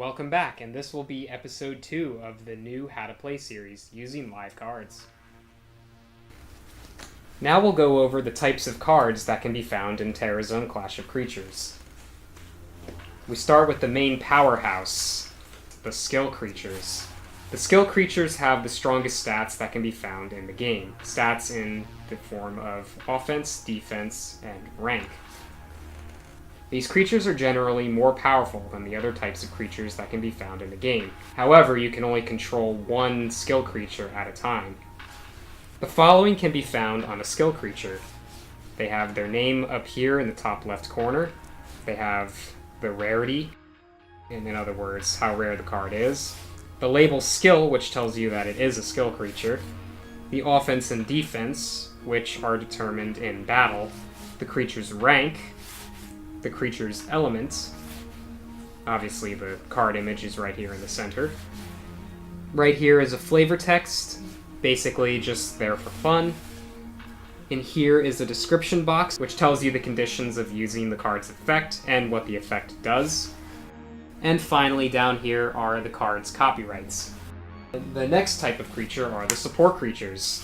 Welcome back, and this will be episode 2 of the new How to Play series using live cards. Now we'll go over the types of cards that can be found in TerraZone Clash of Creatures. We start with the main powerhouse, the skill creatures. The skill creatures have the strongest stats that can be found in the game. Stats in the form of offense, defense, and rank. These creatures are generally more powerful than the other types of creatures that can be found in the game. However, you can only control one skill creature at a time. The following can be found on a skill creature. They have their name up here in the top left corner. They have the rarity, and in other words, how rare the card is. The label skill, which tells you that it is a skill creature. The offense and defense, which are determined in battle. The creature's rank. The creature's element. Obviously, the card image is right here in the center. Right here is a flavor text, basically just there for fun. In here is a description box, which tells you the conditions of using the card's effect and what the effect does. And finally, down here are the card's copyrights. The next type of creature are the support creatures.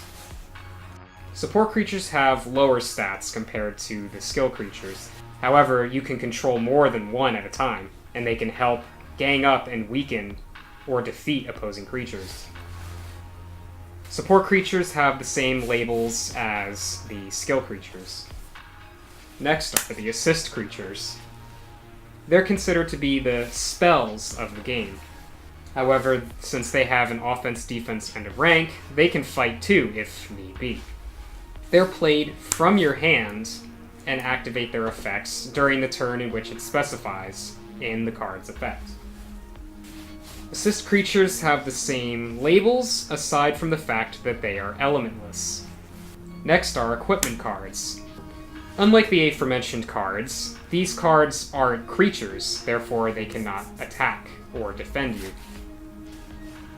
Support creatures have lower stats compared to the skill creatures. However, you can control more than one at a time, and they can help gang up and weaken or defeat opposing creatures. Support creatures have the same labels as the skill creatures. Next are the assist creatures. They're considered to be the spells of the game. However, since they have an offense, defense, and a rank, they can fight too if need be. They're played from your hand and activate their effects during the turn in which it specifies in the card's effect. Assist creatures have the same labels, aside from the fact that they are elementless. Next are equipment cards. Unlike the aforementioned cards, these cards aren't creatures, therefore they cannot attack or defend you.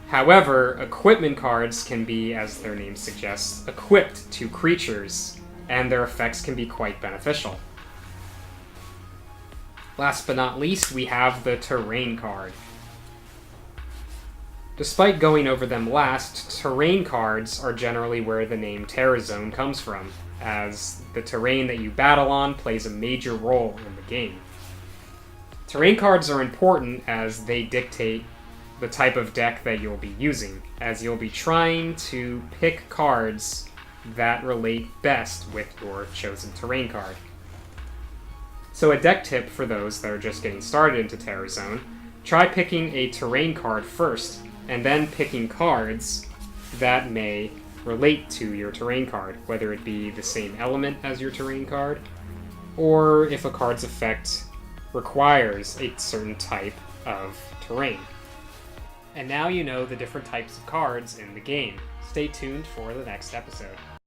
However, equipment cards can be, as their name suggests, equipped to creatures, and their effects can be quite beneficial. Last but not least, we have the terrain card. Despite going over them last, terrain cards are generally where the name TerraZone comes from, as the terrain that you battle on plays a major role in the game. Terrain cards are important as they dictate the type of deck that you'll be using, as you'll be trying to pick cards that relate best with your chosen terrain card. So a deck tip for those that are just getting started into TerraZone, try picking a terrain card first, and then picking cards that may relate to your terrain card, whether it be the same element as your terrain card, or if a card's effect requires a certain type of terrain. And now you know the different types of cards in the game. Stay tuned for the next episode.